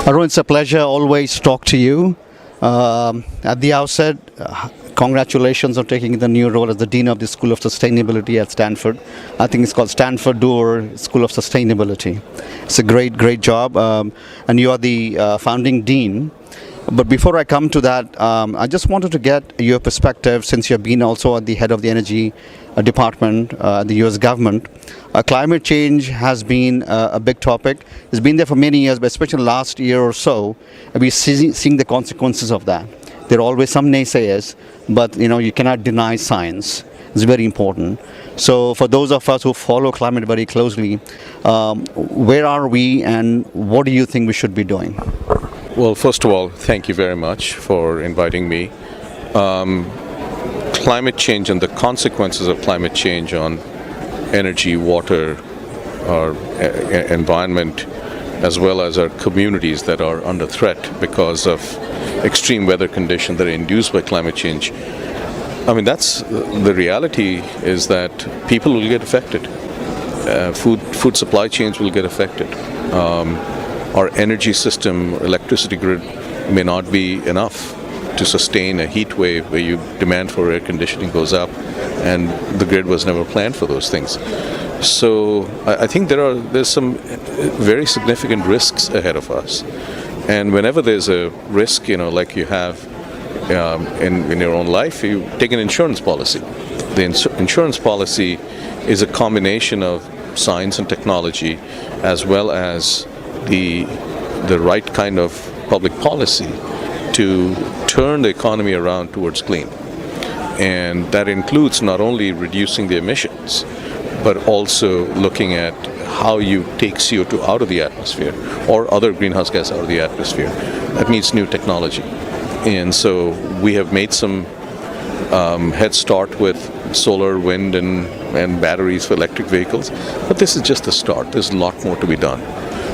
Arun, it's a pleasure always to talk to you. At the outset, congratulations on taking the new role as the Dean of the School of Sustainability at Stanford. I think it's called Stanford Doerr School of Sustainability. It's a great, great job, and you are the founding dean. But before I come to that, I just wanted to get your perspective, since you've been also at the head of the energy department at the US government. Climate change has been a big topic. It's been there for many years, but especially last year or so, we're seeing the consequences of that. There are always some naysayers, but you cannot deny science. It's very important. So for those of us who follow climate very closely, where are we and what do you think we should be doing? Well, first of all, thank you very much for inviting me. Climate change and the consequences of climate change on energy, water, our environment, as well as our communities that are under threat because of extreme weather conditions that are induced by climate change. I mean, that's the reality, is that people will get affected. Food supply chains will get affected. Our energy system, electricity grid may not be enough to sustain a heat wave where demand for air conditioning goes up, and the grid was never planned for those things. So I think there's some very significant risks ahead of us. And whenever there's a risk, like you have in your own life, you take an insurance policy. The insurance policy is a combination of science and technology, as well as the right kind of public policy to turn the economy around towards clean. And that includes not only reducing the emissions, but also looking at how you take CO2 out of the atmosphere or other greenhouse gas out of the atmosphere. That needs new technology. And so we have made some head start with solar, wind, and batteries for electric vehicles. But this is just the start. There's a lot more to be done.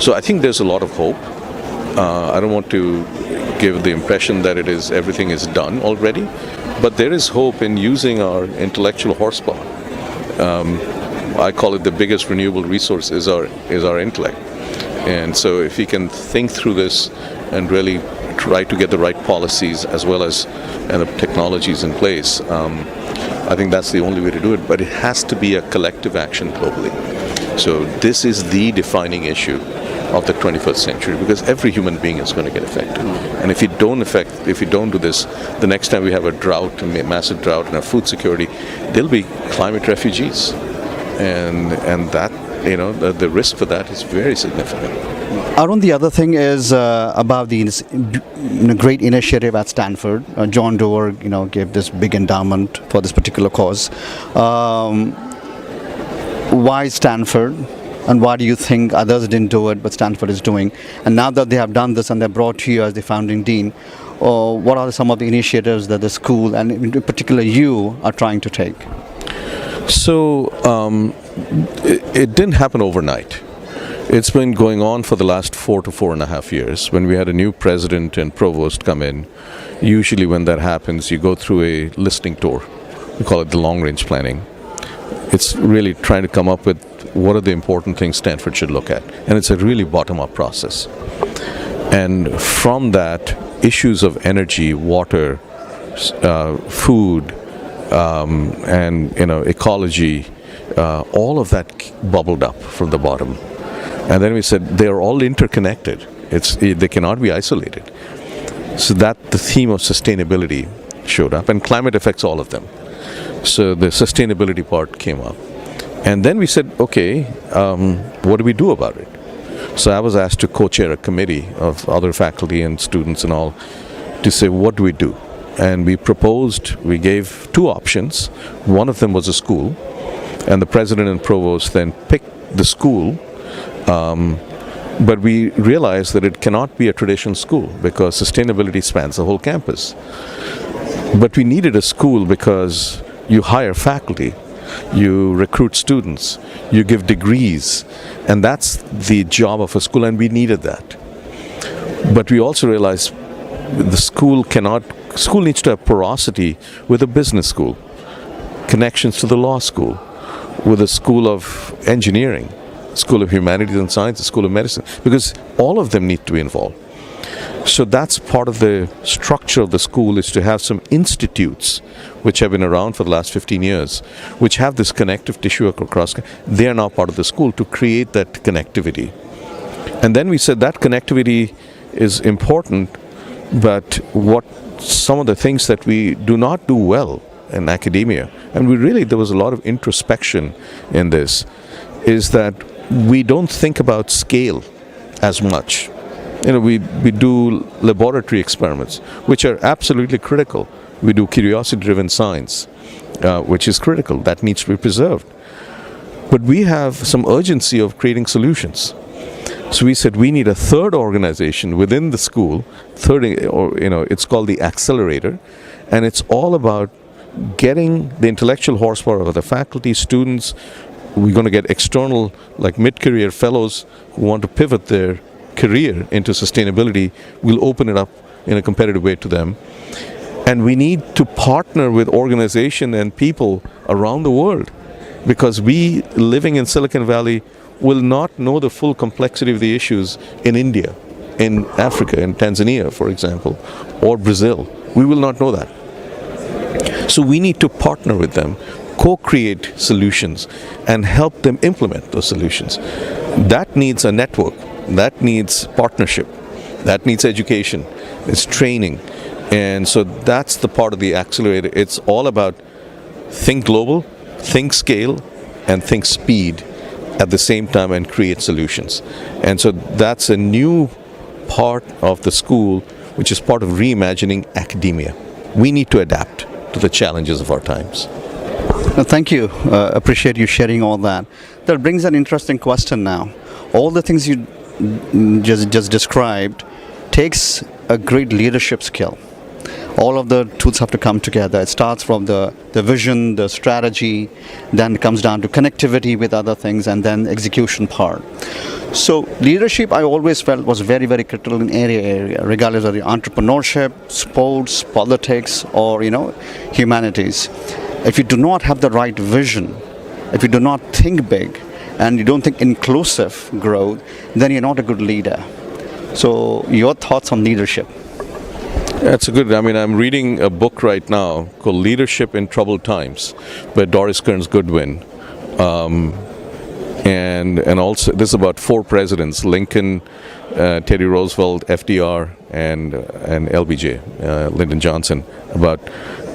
So I think there's a lot of hope. I don't want to give the impression that everything is done already, but there is hope in using our intellectual horsepower. I call it the biggest renewable resource is our intellect. And so if we can think through this and really try to get the right policies as well as the technologies in place, I think that's the only way to do it. But it has to be a collective action globally. So this is the defining issue of the 21st century, because every human being is going to get affected. And if you don't do this, the next time we have a drought, a massive drought, and a food security, there'll be climate refugees, and that the risk for that is very significant. Arun, the other thing is about the great initiative at Stanford. John Doerr, gave this big endowment for this particular cause. Why Stanford? And why do you think others didn't do it, but Stanford is doing? And now that they have done this and they're brought to you as the founding dean, what are some of the initiatives that the school, and in particular you, are trying to take? So it didn't happen overnight. It's been going on for the last 4 to 4.5 years. When we had a new president and provost come in, usually when that happens, you go through a listening tour. We call it the long-range planning. It's really trying to come up with what are the important things Stanford should look at. And it's a really bottom-up process. And from that, issues of energy, water, food, and ecology, all of that bubbled up from the bottom. And then we said they're all interconnected. They cannot be isolated. So that the theme of sustainability showed up, and climate affects all of them. So the sustainability part came up. And then we said, okay, what do we do about it? So I was asked to co-chair a committee of other faculty and students and all to say, what do we do? And we gave 2 options. One of them was a school, and the president and provost then picked the school. But we realized that it cannot be a traditional school because sustainability spans the whole campus. But we needed a school because you hire faculty, you recruit students, you give degrees, and that's the job of a school, and we needed that. But we also realized the school needs to have porosity with a business school, connections to the law school, with a school of engineering, School of Humanities and Sciences, School of Medicine, because all of them need to be involved. So that's part of the structure of the school, is to have some institutes which have been around for the last 15 years, which have this connective tissue across. They are now part of the school to create that connectivity. And then we said that connectivity is important, but what some of the things that we do not do well in academia, and there was a lot of introspection in this, is that we don't think about scale as much. We do laboratory experiments, which are absolutely critical. We do curiosity-driven science, which is critical. That needs to be preserved. But we have some urgency of creating solutions. So we said we need a third organization within the school. It's called the Accelerator, and it's all about getting the intellectual horsepower of the faculty, students. We're going to get external, like mid-career fellows who want to pivot their career into sustainability. We'll open it up in a competitive way to them. And we need to partner with organizations and people around the world, because we, living in Silicon Valley, will not know the full complexity of the issues in India, in Africa, in Tanzania, for example, or Brazil. We will not know that. So we need to partner with them, co-create solutions, and help them implement those solutions. That needs a network. That needs partnership. That needs education. It's training. And so that's the part of the accelerator. It's all about think global, think scale, and think speed at the same time, and create solutions. And so that's a new part of the school, which is part of reimagining academia. We need to adapt to the challenges of our times. Thank you. Appreciate you sharing all that. That brings an interesting question now. All the things you just described takes a great leadership skill. All of the tools have to come together. It starts from the vision, the strategy, then it comes down to connectivity with other things, and then execution part. So leadership, I always felt, was very, very critical in any area, regardless of the entrepreneurship, sports, politics, or humanities. If you do not have the right vision, if you do not think big, and you don't think inclusive growth, then you're not a good leader. So your thoughts on leadership? That's I'm reading a book right now called Leadership in Troubled Times by Doris Kearns Goodwin. And also, this is about 4 presidents: Lincoln, Teddy Roosevelt, FDR, and LBJ, Lyndon Johnson.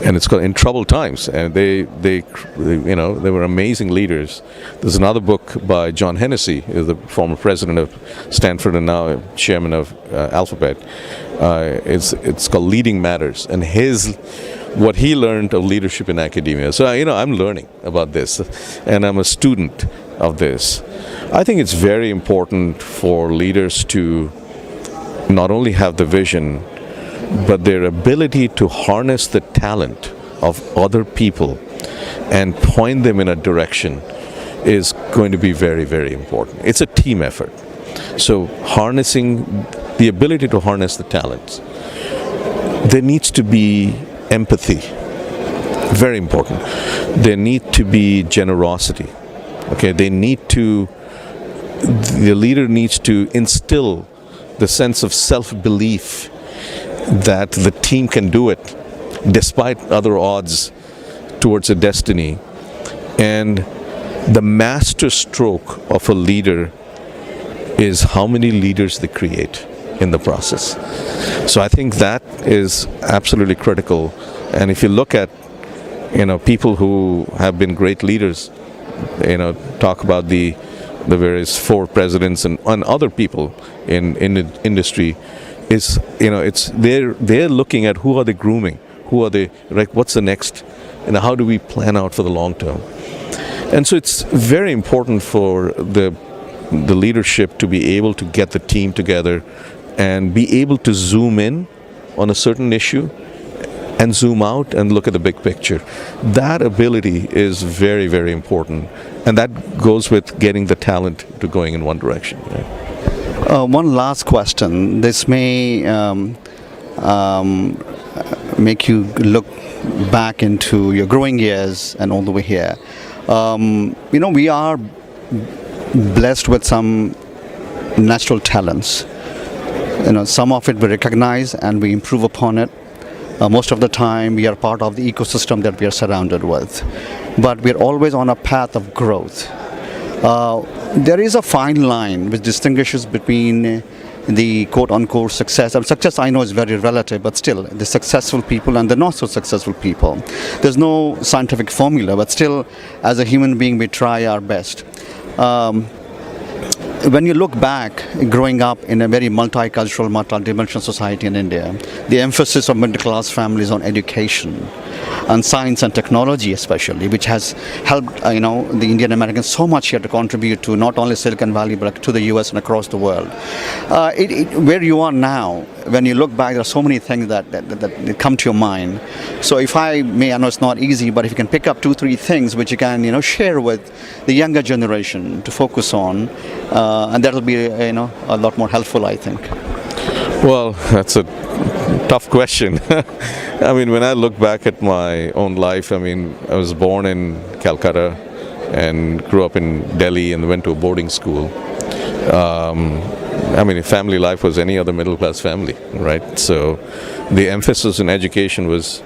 And it's called In Troubled Times, and they were amazing leaders. There's another book by John Hennessy, who's the former president of Stanford and now chairman of Alphabet. It's called Leading Matters, and what he learned of leadership in academia. So I'm learning about this, and I'm a student of this. I think it's very important for leaders to not only have the vision, but their ability to harness the talent of other people and point them in a direction is going to be very, very important. It's a team effort. So harnessing the ability to harness the talents. There needs to be empathy. Very important. There need to be generosity. Okay, the leader needs to instill the sense of self-belief that the team can do it despite other odds towards a destiny. And the master stroke of a leader is how many leaders they create in the process. So I think that is absolutely critical. And if you look at people who have been great leaders, talk about the various 4 presidents and other people in the industry, they're looking at who are they grooming, what's the next, how do we plan out for the long term. And so it's very important for the leadership to be able to get the team together and be able to zoom in on a certain issue and zoom out and look at the big picture. That ability is very, very important, and that goes with getting the talent to going in one direction. One last question. This may make you look back into your growing years and all the way here. We are blessed with some natural talents. some of it we recognize and we improve upon it. Most of the time, we are part of the ecosystem that we are surrounded with. But we're always on a path of growth. There is a fine line which distinguishes between the quote-unquote success. And success, I know, is very relative, but still, the successful people and the not-so-successful people. There's no scientific formula, but still, as a human being, we try our best. When you look back, growing up in a very multicultural, multidimensional society in India, the emphasis of middle-class families on education and science and technology especially, which has helped the Indian Americans so much here to contribute to not only Silicon Valley but to the US and across the world. Where you are now, when you look back, there are so many things that come to your mind. So if I may, I know it's not easy, but if you can pick up 2-3 things which you can share with the younger generation to focus on, and that'll be a lot more helpful, I think. Well, that's a tough question. I mean, when I look back at my own life, I was born in Calcutta and grew up in Delhi and went to a boarding school. Family life was any other middle-class family, right? So the emphasis in education was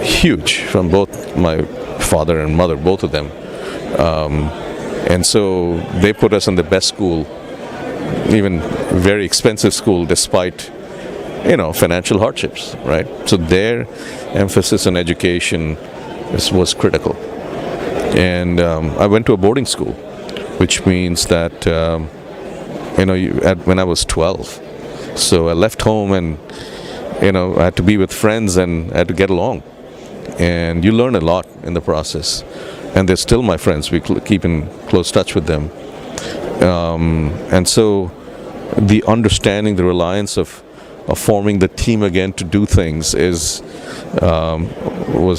huge from both my father and mother, both of them. And so they put us in the best school, even very expensive school, despite financial hardships, right? So their emphasis on education was critical. And I went to a boarding school, which means that when I was 12, so I left home and I had to be with friends and I had to get along, and you learn a lot in the process. And they're still my friends. We keep in close touch with them. And so the understanding, the reliance of forming the team again to do things was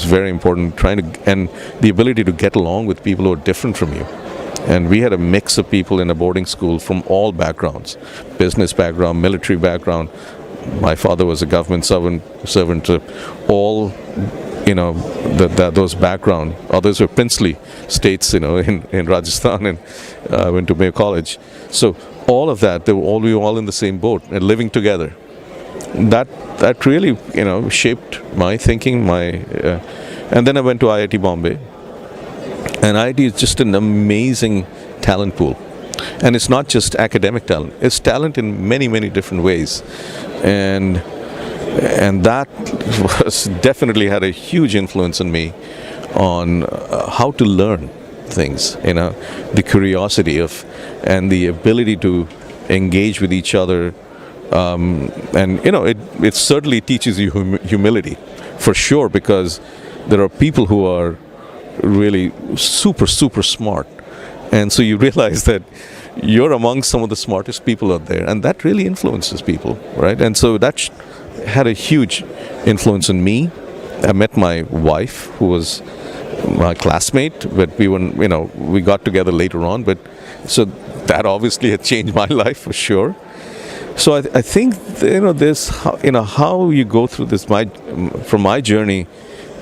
very important. And the ability to get along with people who are different from you. And we had a mix of people in a boarding school from all backgrounds: business background, military background. My father was a government servant. All those background. Others were princely states, in Rajasthan, and went to Mayo College. So all of that, we were all in the same boat and living together. That really, shaped my thinking. And then I went to IIT Bombay, and IIT is just an amazing talent pool. And it's not just academic talent; it's talent in many, many different ways, and that definitely had a huge influence on me on how to learn things. The curiosity and the ability to engage with each other. It certainly teaches you humility, for sure, because there are people who are really super, super smart. And so you realize that you're among some of the smartest people out there, and that really influences people, right? And so that had a huge influence on me. I met my wife, who was my classmate, but we got together later on. But so that obviously had changed my life for sure. So I think this how you go through this. From my journey,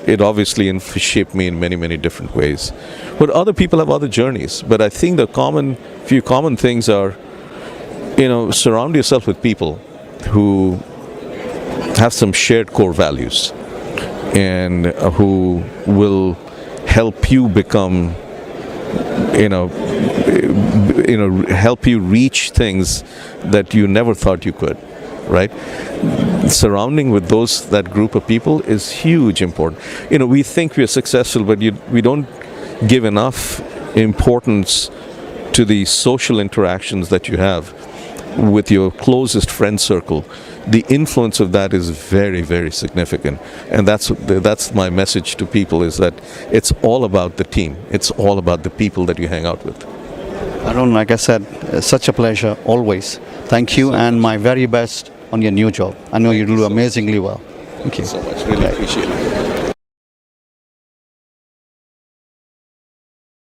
it obviously shaped me in many, many different ways. But other people have other journeys. But I think the few common things are, surround yourself with people who have some shared core values and who will help you become, help you reach things that you never thought you could, right? Surrounding with that group of people is huge important. We think we are successful, but we don't give enough importance to the social interactions that you have with your closest friend circle. The influence of that is very, very significant, and that's my message to people: is that it's all about the team. It's all about the people that you hang out with. Arun, like I said, such a pleasure always. Thank you, and my very best on your new job. I know you do amazingly well. Thank you so much. Really appreciate it.